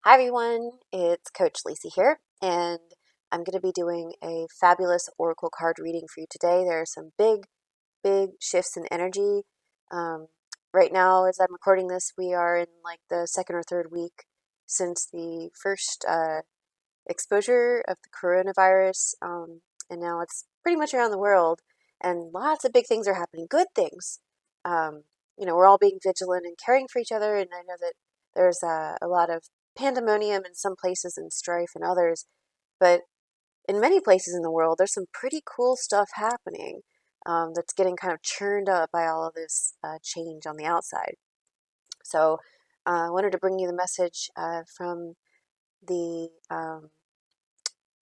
Hi everyone, it's Coach Leesie here, and I'm going to be doing a fabulous oracle card reading for you today. There are some big shifts in energy. Um, right now, as I'm recording this, we are in like the second or third week since the first exposure of the coronavirus, and now it's pretty much around the world, and lots of big things are happening, good things. We're all being vigilant and caring for each other, and I know that there's a lot of pandemonium in some places and strife in others, but in many places in the world, there's some pretty cool stuff happening that's getting kind of churned up by all of this change on the outside. So I wanted to bring you the message from the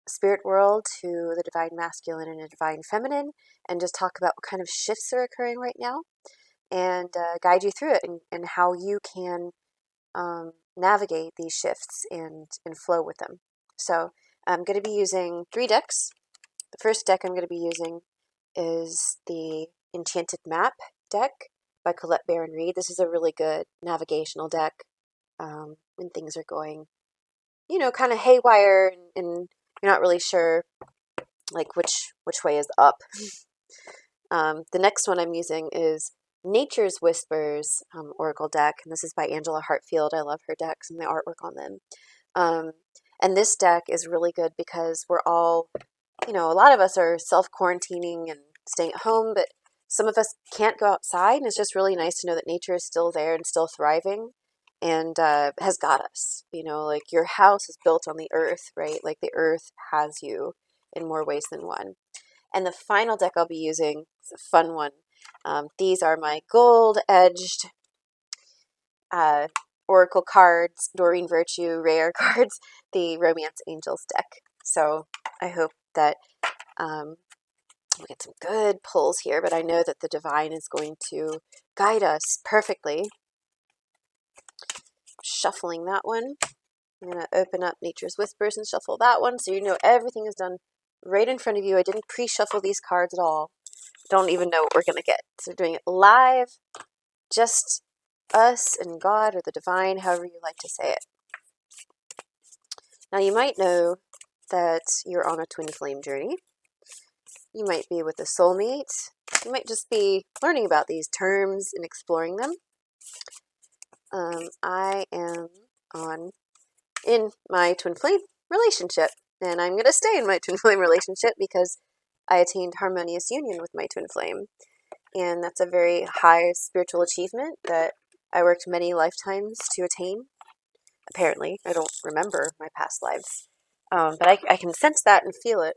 spirit world to the divine masculine and the divine feminine, and just talk about what kind of shifts are occurring right now, and guide you through it, and how you can navigate these shifts and flow with them. So I'm going to be using 3 decks. The first deck I'm going to be using is the Enchanted Map deck by Colette Baron Reed. This is a really good navigational deck when things are going, kind of haywire, and you're not really sure like which way is up. The next one I'm using is Nature's Whispers Oracle deck, and this is by Angela Hartfield. I love her decks and the artwork on them. And this deck is really good because we're all, a lot of us are self-quarantining and staying at home, but some of us can't go outside, and it's just really nice to know that nature is still there and still thriving and has got us. Like your house is built on the earth, right? Like the earth has you in more ways than one. And the final deck I'll be using is a fun one. These are my gold-edged Oracle cards, Doreen Virtue rare cards, the Romance Angels deck. So I hope that we'll get some good pulls here, but I know that the divine is going to guide us perfectly. Shuffling that one. I'm going to open up Nature's Whispers and shuffle that one, so you know everything is done right in front of you. I didn't pre-shuffle these cards at all. Don't even know what we're going to get. So we're doing it live, just us and God, or the divine, however you like to say it. Now you might know that you're on a twin flame journey. You might be with a soulmate. You might just be learning about these terms and exploring them. I am in my twin flame relationship, and I'm going to stay in my twin flame relationship because I attained harmonious union with my twin flame. And that's a very high spiritual achievement that I worked many lifetimes to attain. Apparently, I don't remember my past lives, but I can sense that and feel it.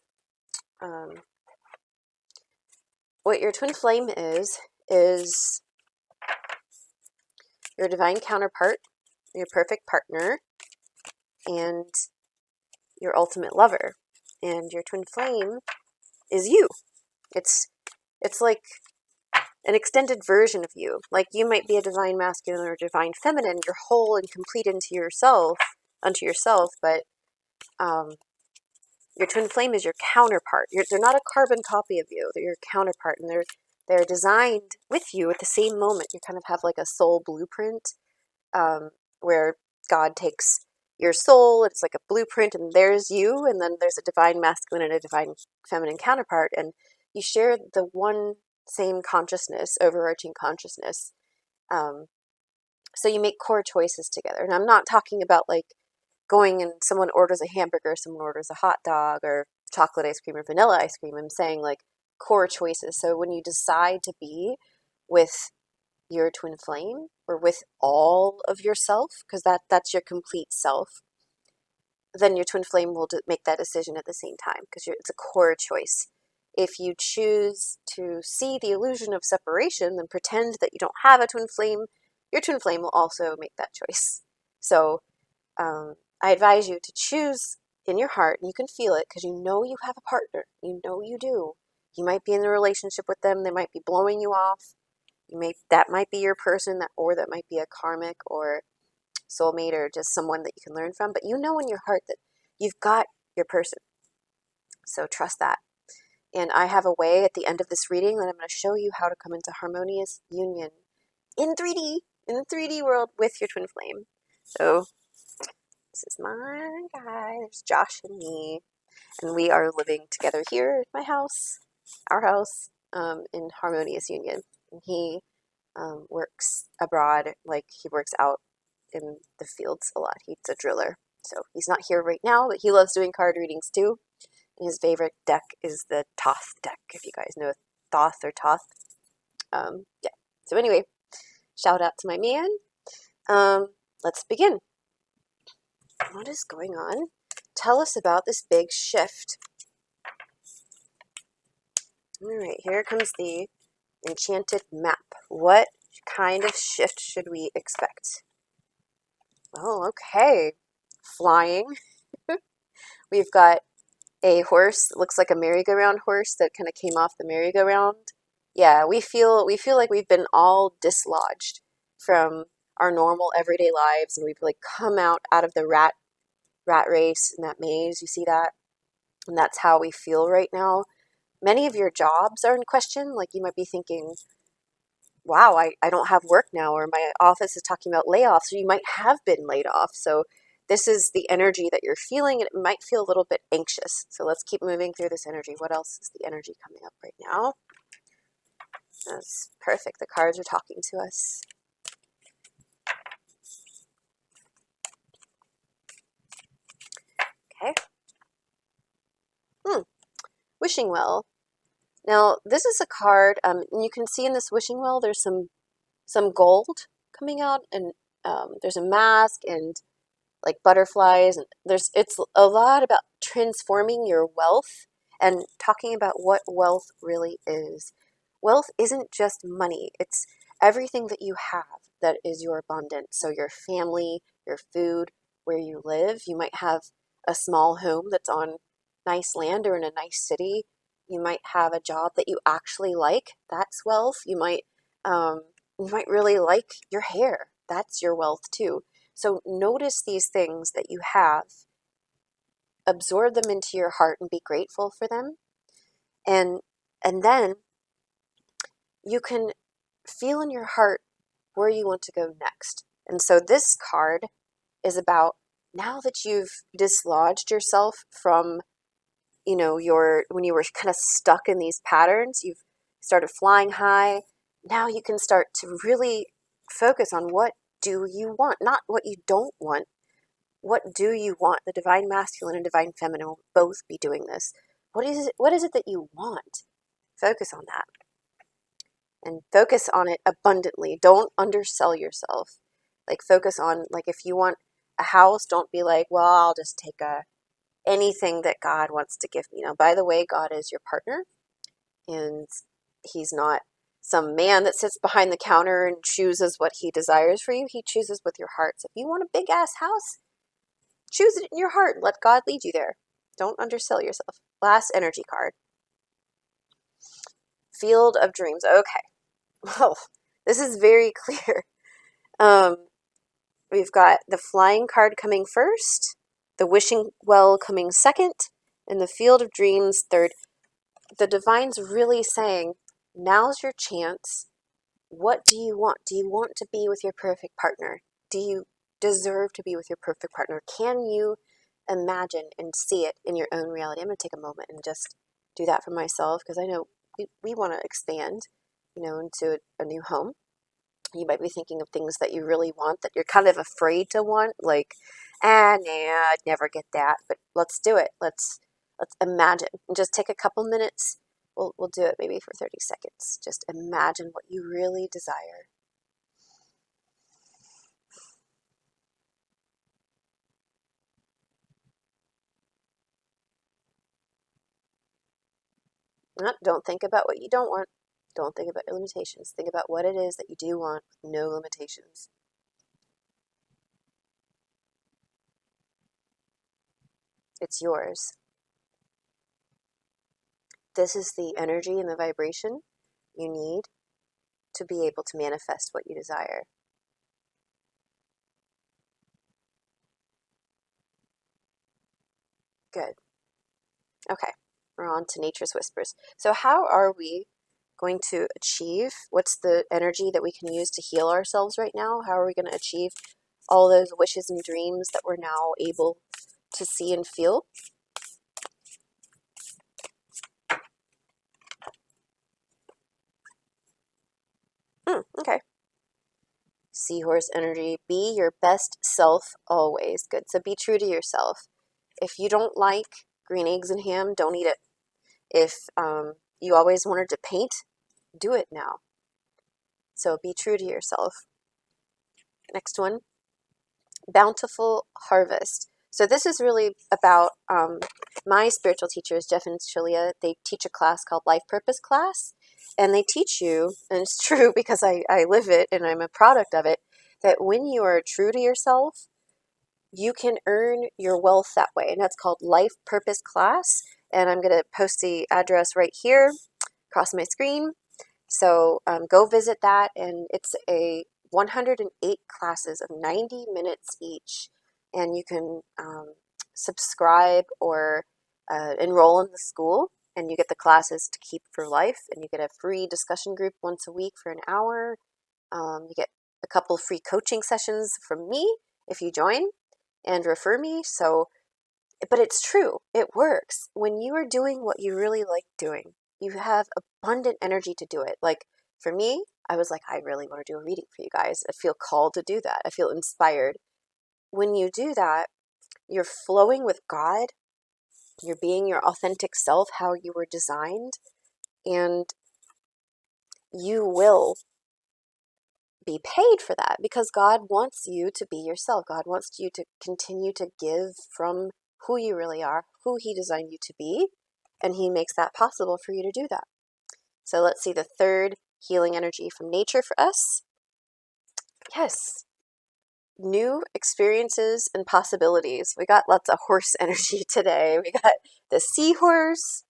What your twin flame is your divine counterpart, your perfect partner, and your ultimate lover. And your twin flame is you. It's like an extended version of you. Like you might be a divine masculine or divine feminine. You're whole and complete unto yourself, but your twin flame is your counterpart. They're not a carbon copy of you. They're your counterpart, and they're designed with you at the same moment. You kind of have like a soul blueprint, where God takes your soul. It's like a blueprint, and there's you, and then there's a divine masculine and a divine feminine counterpart, and you share the one same consciousness, overarching consciousness. So you make core choices together. And I'm not talking about like going and someone orders a hamburger, someone orders a hot dog, or chocolate ice cream or vanilla ice cream. I'm saying like core choices. So when you decide to be with your twin flame or with all of yourself, because that's your complete self, then your twin flame will make that decision at the same time, because it's a core choice. If you choose to see the illusion of separation and pretend that you don't have a twin flame, your twin flame will also make that choice. So I advise you to choose in your heart, and you can feel it because you know you have a partner. You know you do. You might be in a relationship with them. They might be blowing you off. That might be your person, or that might be a karmic or soulmate or just someone that you can learn from. But you know in your heart that you've got your person. So trust that. And I have a way at the end of this reading that I'm going to show you how to come into harmonious union in the 3D world with your twin flame. So This is my guy. There's Josh and me. And we are living together here at my house, our house, in Harmonious Union. And he works abroad, like he works out in the fields a lot. He's a driller. So he's not here right now, but he loves doing card readings too. And his favorite deck is the Thoth deck, if you guys know Thoth or Thoth. Yeah. So anyway, shout out to my man. Let's begin. What is going on? Tell us about this big shift. All right, here comes the enchanted map. What kind of shift should we expect? Oh, okay. Flying. We've got a horse, looks like a merry-go-round horse that kind of came off the merry-go-round. Yeah, we feel like we've been all dislodged from our normal everyday lives, and we've like come out of the rat race in that maze. You see that? And that's how we feel right now. Many of your jobs are in question. Like you might be thinking, wow, I don't have work now, or my office is talking about layoffs, or you might have been laid off. So this is the energy that you're feeling, and it might feel a little bit anxious. So let's keep moving through this energy. What else is the energy coming up right now? That's perfect. The cards are talking to us. Okay. Wishing well. Now, this is a card, and you can see in this wishing well, there's some gold coming out, and there's a mask and like butterflies, and it's a lot about transforming your wealth and talking about what wealth really is. Wealth isn't just money, it's everything that you have that is your abundance. So your family, your food, where you live. You might have a small home that's on nice land or in a nice city. You might have a job that you actually like. That's wealth. You might really like your hair. That's your wealth too. So notice these things that you have, absorb them into your heart and be grateful for them. And then you can feel in your heart where you want to go next. And so this card is about, now that you've dislodged yourself from, when you were kind of stuck in these patterns, you've started flying high. Now you can start to really focus on what do you want, not what you don't want. What do you want? The divine masculine and divine feminine will both be doing this. What is it that you want? Focus on that. And focus on it abundantly. Don't undersell yourself. Like focus on, like if you want a house, don't be like, well, I'll just take anything that God wants to give me. Now, by the way, God is your partner, and he's not some man that sits behind the counter and chooses what he desires for you. He chooses with your heart. So if you want a big ass house, choose it in your heart. Let God lead you there. Don't undersell yourself. Last energy card. Field of Dreams. Okay. Well, this is very clear. We've got the Flying card coming first, the Wishing Well coming second, and the Field of Dreams third. The Divine's really saying, now's your chance. What do you want? Do you want to be with your perfect partner? Do you deserve to be with your perfect partner? Can you imagine and see it in your own reality? I'm going to take a moment and just do that for myself, because I know we want to expand, into a new home. You might be thinking of things that you really want that you're kind of afraid to want, like, nah, I'd never get that. But let's do it. Let's imagine and just take a couple minutes. We'll do it maybe for 30 seconds. Just imagine what you really desire. Don't think about what you don't want. Don't think about your limitations. Think about what it is that you do want with no limitations. It's yours. This is the energy and the vibration you need to be able to manifest what you desire. Good. Okay, we're on to Nature's Whispers. So how are we going to achieve, what's the energy that we can use to heal ourselves right now? How are we going to achieve all those wishes and dreams that we're now able to see and feel. Okay. Seahorse energy. Be your best self always. Good. So be true to yourself. If you don't like green eggs and ham, don't eat it. If you always wanted to paint, do it now. So be true to yourself. Next one. Bountiful harvest. So this is really about my spiritual teachers, Jeff and Shaleia. They teach a class called Life Purpose Class. And they teach you, and it's true because I live it and I'm a product of it, that when you are true to yourself, you can earn your wealth that way. And that's called Life Purpose Class. And I'm going to post the address right here across my screen. So go visit that. And it's a 108 classes of 90 minutes each. And you can subscribe or enroll in the school. And you get the classes to keep for life. And you get a free discussion group once a week for an hour. You get a couple free coaching sessions from me if you join and refer me. So, but it's true. It works. When you are doing what you really like doing, you have abundant energy to do it. Like for me, I was like, I really want to do a reading for you guys. I feel called to do that. I feel inspired. When you do that, you're flowing with God. You're being your authentic self, how you were designed, and you will be paid for that because God wants you to be yourself. God wants you to continue to give from who you really are, who He designed you to be, and He makes that possible for you to do that. So let's see the third healing energy from nature for us. Yes, new experiences and possibilities. We got lots of horse energy today. We got the seahorse.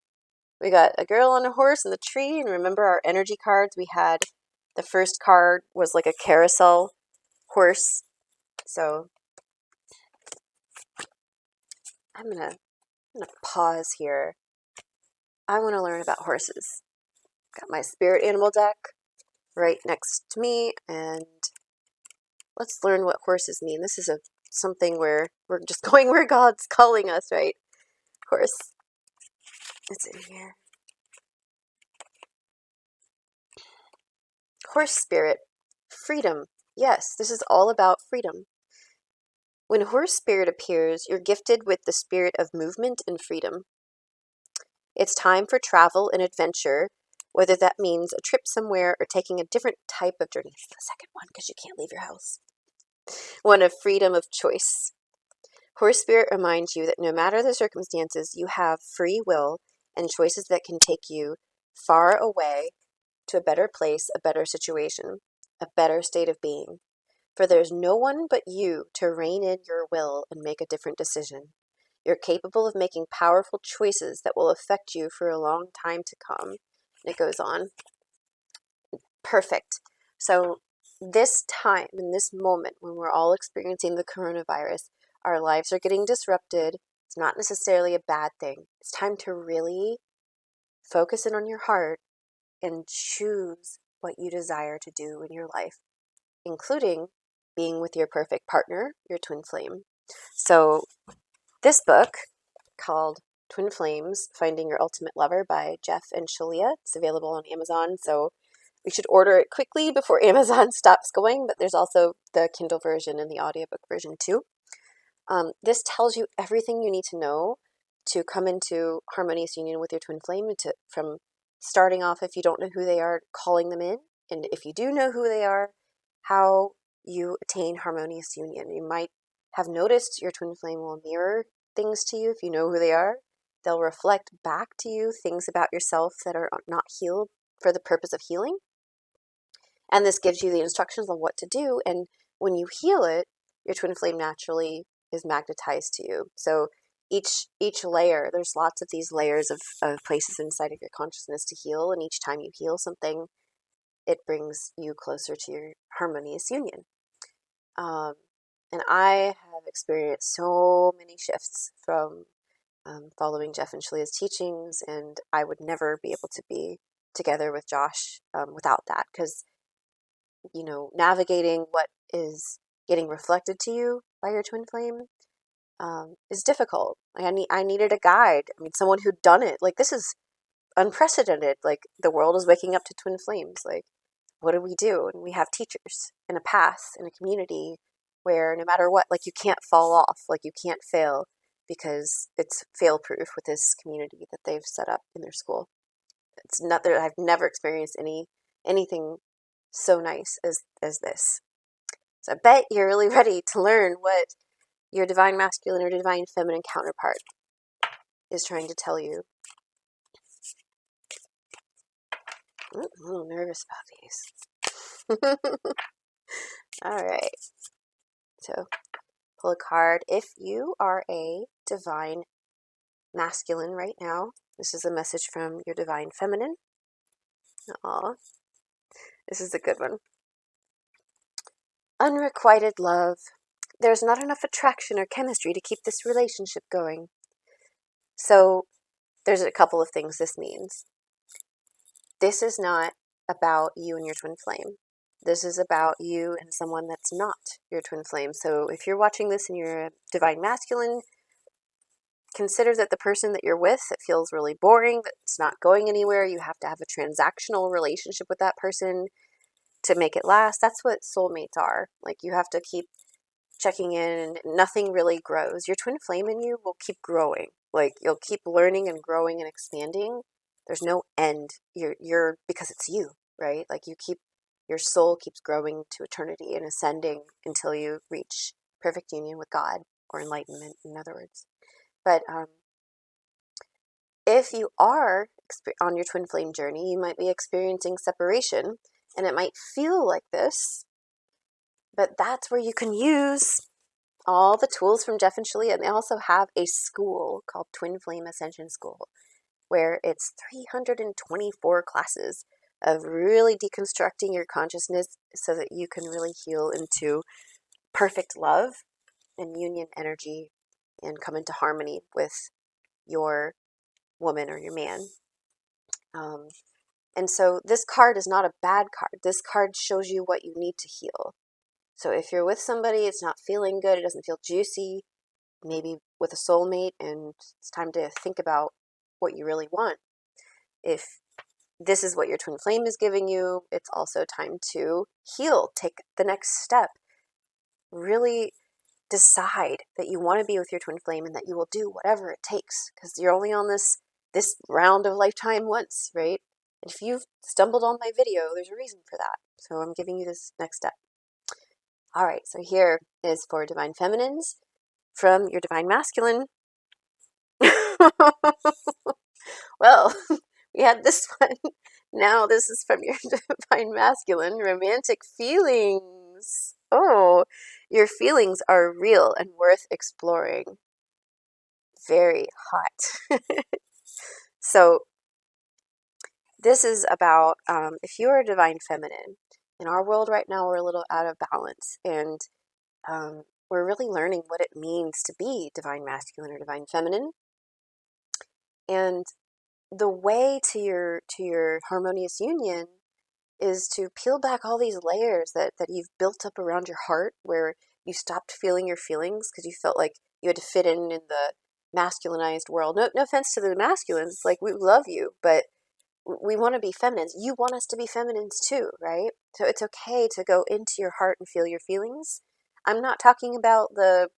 We got a girl on a horse in the tree. And remember our energy cards? We had the first card was like a carousel horse. So I'm gonna pause here. I want to learn about horses. Got my spirit animal deck right next to me, and let's learn what horses mean. This is something where we're just going where God's calling us, right? Horse. It's in here. Horse spirit. Freedom. Yes, this is all about freedom. When horse spirit appears, you're gifted with the spirit of movement and freedom. It's time for travel and adventure, whether that means a trip somewhere or taking a different type of journey. This is the second one because you can't leave your house. One of freedom of choice. Horse spirit reminds you that no matter the circumstances, you have free will and choices that can take you far away to a better place, a better situation, a better state of being. For there's no one but you to rein in your will and make a different decision. You're capable of making powerful choices that will affect you for a long time to come. And it goes on. Perfect. So this time, in this moment, when we're all experiencing the coronavirus, our lives are getting disrupted. It's not necessarily a bad thing. It's time to really focus in on your heart and choose what you desire to do in your life, including being with your perfect partner, your twin flame. So this book called Twin Flames, Finding Your Ultimate Lover by Jeff and Shaleia. It's available on Amazon, so we should order it quickly before Amazon stops going, but there's also the Kindle version and the audiobook version too. This tells you everything you need to know to come into harmonious union with your twin flame, from starting off, if you don't know who they are, calling them in, and if you do know who they are, how you attain harmonious union. You might have noticed your twin flame will mirror things to you if you know who they are. They'll reflect back to you things about yourself that are not healed for the purpose of healing. And this gives you the instructions on what to do. And when you heal it, your twin flame naturally is magnetized to you. So each layer, there's lots of these layers of places inside of your consciousness to heal. And each time you heal something, it brings you closer to your harmonious union. And I have experienced so many shifts from following Jeff and Shaleia's teachings, and I would never be able to be together with Josh without that, because navigating what is getting reflected to you by your twin flame is difficult. I needed a guide. I mean, someone who'd done it. Like, this is unprecedented. Like, the world is waking up to twin flames. Like, what do we do? And we have teachers and a path and a community where no matter what, like, you can't fall off, like, you can't fail because it's fail proof with this community that they've set up in their school. It's not that I've never experienced anything so nice as this. So I bet you're really ready to learn what your divine masculine or divine feminine counterpart is trying to tell you. I'm a little nervous about these. All right. So pull a card. If you are a divine masculine right now, this is a message from your divine feminine. Aw, this is a good one. Unrequited love. There's not enough attraction or chemistry to keep this relationship going. So there's a couple of things this means. This is not about you and your twin flame. This is about you and someone that's not your twin flame. So if you're watching this and you're a divine masculine, consider that the person that you're with, it feels really boring, that it's not going anywhere. You have to have a transactional relationship with that person to make it last. That's what soulmates are. Like, you have to keep checking in and nothing really grows. Your twin flame in you will keep growing. Like, you'll keep learning and growing and expanding. There's no end. You're because it's you, right? Like, your soul keeps growing to eternity and ascending until you reach perfect union with God, or enlightenment, in other words. But if you are on your twin flame journey, you might be experiencing separation, and it might feel like this, but that's where you can use all the tools from Jeff and Shaleia. And they also have a school called Twin Flame Ascension School, where it's 324 classes of really deconstructing your consciousness so that you can really heal into perfect love and union energy and come into harmony with your woman or your man. And so this card is not a bad card. This card shows you what you need to heal. So if you're with somebody, it's not feeling good, it doesn't feel juicy, maybe with a soulmate, and it's time to think about what you really want. If this is what your twin flame is giving you, it's also time to heal, take the next step. Really decide that you want to be with your twin flame and that you will do whatever it takes, because you're only on this round of lifetime once, right? And if you've stumbled on my video, there's a reason for that. So I'm giving you this next step. All right, so here is for divine feminines from your divine masculine. Well, we had this one. Now this is from your divine masculine, romantic feelings. Oh, your feelings are real and worth exploring. Very hot. So this is about if you're a divine feminine. In our world right now, we're a little out of balance, and we're really learning what it means to be divine masculine or divine feminine. And the way to your harmonious union is to peel back all these layers that you've built up around your heart, where you stopped feeling your feelings because you felt like you had to fit in the masculinized world. No offense to the masculines, like, we love you, but we want to be feminines. You want us to be feminines too, right? So it's okay to go into your heart and feel your feelings. I'm not talking about the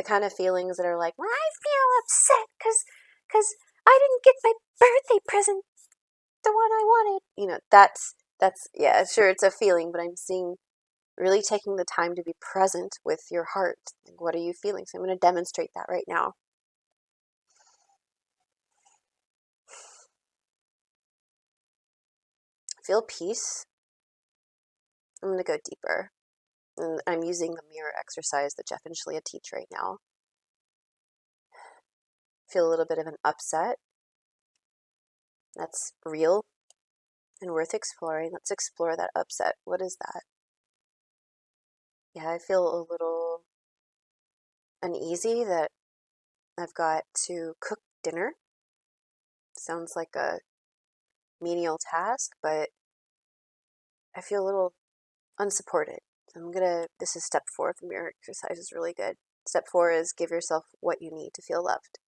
kind of feelings that are like, well, I feel upset because I didn't get my birthday present, the one I wanted. You know, that's yeah, sure, it's a feeling, but I'm seeing really taking the time to be present with your heart. Like, what are you feeling? So I'm going to demonstrate that right now. Feel peace. I'm going to go deeper. And I'm using the mirror exercise that Jeff and Shaleia teach right now. Feel a little bit of an upset. That's real and worth exploring. Let's explore that upset. What is that? Yeah, I feel a little uneasy that I've got to cook dinner. Sounds like a menial task, but I feel a little unsupported. This is step 4 of the mirror exercise, is really good. Step 4 is give yourself what you need to feel loved.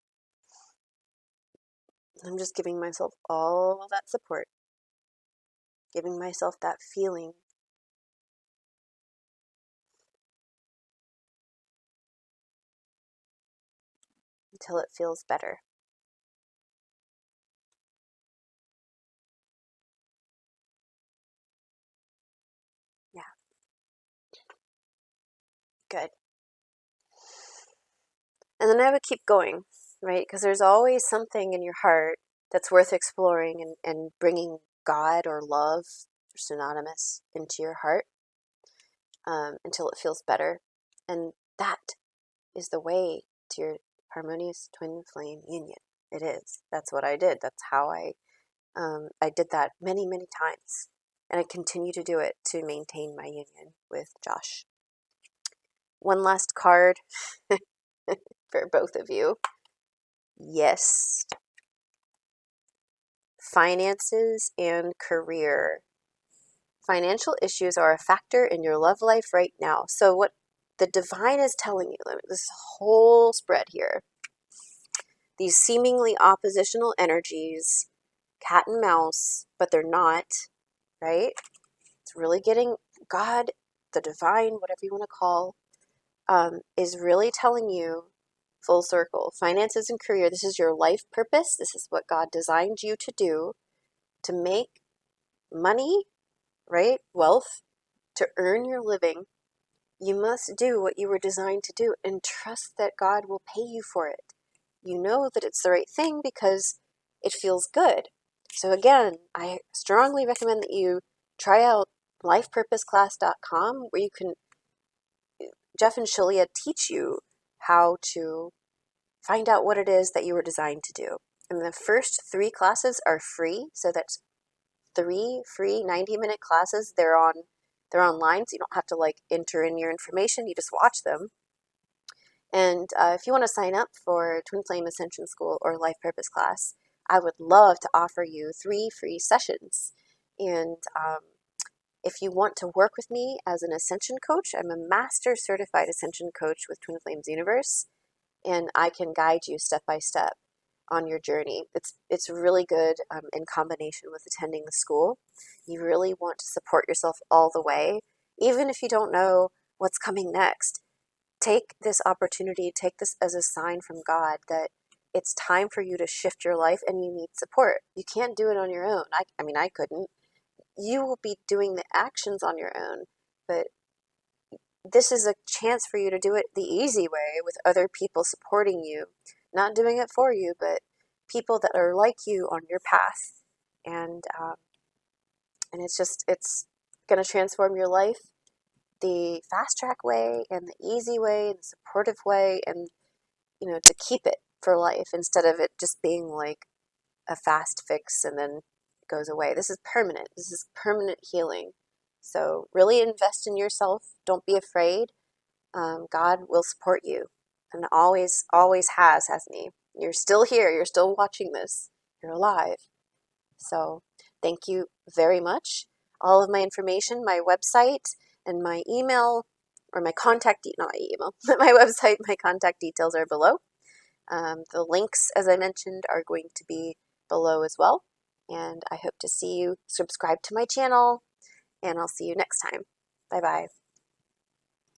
I'm just giving myself all that support, giving myself that feeling until it feels better. Yeah, good. And then I would keep going, right? Because there's always something in your heart that's worth exploring and bringing God or love, or synonymous, into your heart until it feels better. And that is the way to your harmonious twin flame union. It is. That's what I did. That's how I did that many, many times. And I continue to do it to maintain my union with Josh. One last card for both of you. Yes. Finances and career. Financial issues are a factor in your love life right now. So what the divine is telling you, this whole spread here, these seemingly oppositional energies, cat and mouse, but they're not, right? It's really getting God, the divine, whatever you want to call, is really telling you full circle. Finances and career, this is your life purpose. This is what God designed you to do, to make money, right? Wealth, to earn your living. You must do what you were designed to do and trust that God will pay you for it. You know that it's the right thing because it feels good. So again, I strongly recommend that you try out lifepurposeclass.com where you can, Jeff and Shaleia teach you how to find out what it is that you were designed to do. And the first 3 classes are free, so that's 3 free 90-minute classes. They're online, so you don't have to like enter in your information. You just watch them. And if you want to sign up for Twin Flame Ascension School or Life Purpose Class, I would love to offer you 3 free sessions. And if you want to work with me as an Ascension coach, I'm a master certified Ascension coach with Twin Flames Universe, and I can guide you step by step on your journey. It's really good in combination with attending the school. You really want to support yourself all the way, even if you don't know what's coming next. Take this opportunity, take this as a sign from God that it's time for you to shift your life and you need support. You can't do it on your own. I mean, I couldn't. You will be doing the actions on your own, but this is a chance for you to do it the easy way with other people supporting you, not doing it for you, but people that are like you on your path. And it's going to transform your life the fast track way and the easy way, the supportive way, and to keep it for life instead of it just being like a fast fix and then it goes away. This is permanent. This is permanent healing. So really invest in yourself. Don't be afraid. God will support you, and always, always has, hasn't He? You're still here. You're still watching this. You're alive. So thank you very much. All of my information, my website, and my email, or my contact, not my email, my website, my contact details are below. The links, as I mentioned, are going to be below as well. And I hope to see you. Subscribe to my channel, and I'll see you next time. Bye-bye.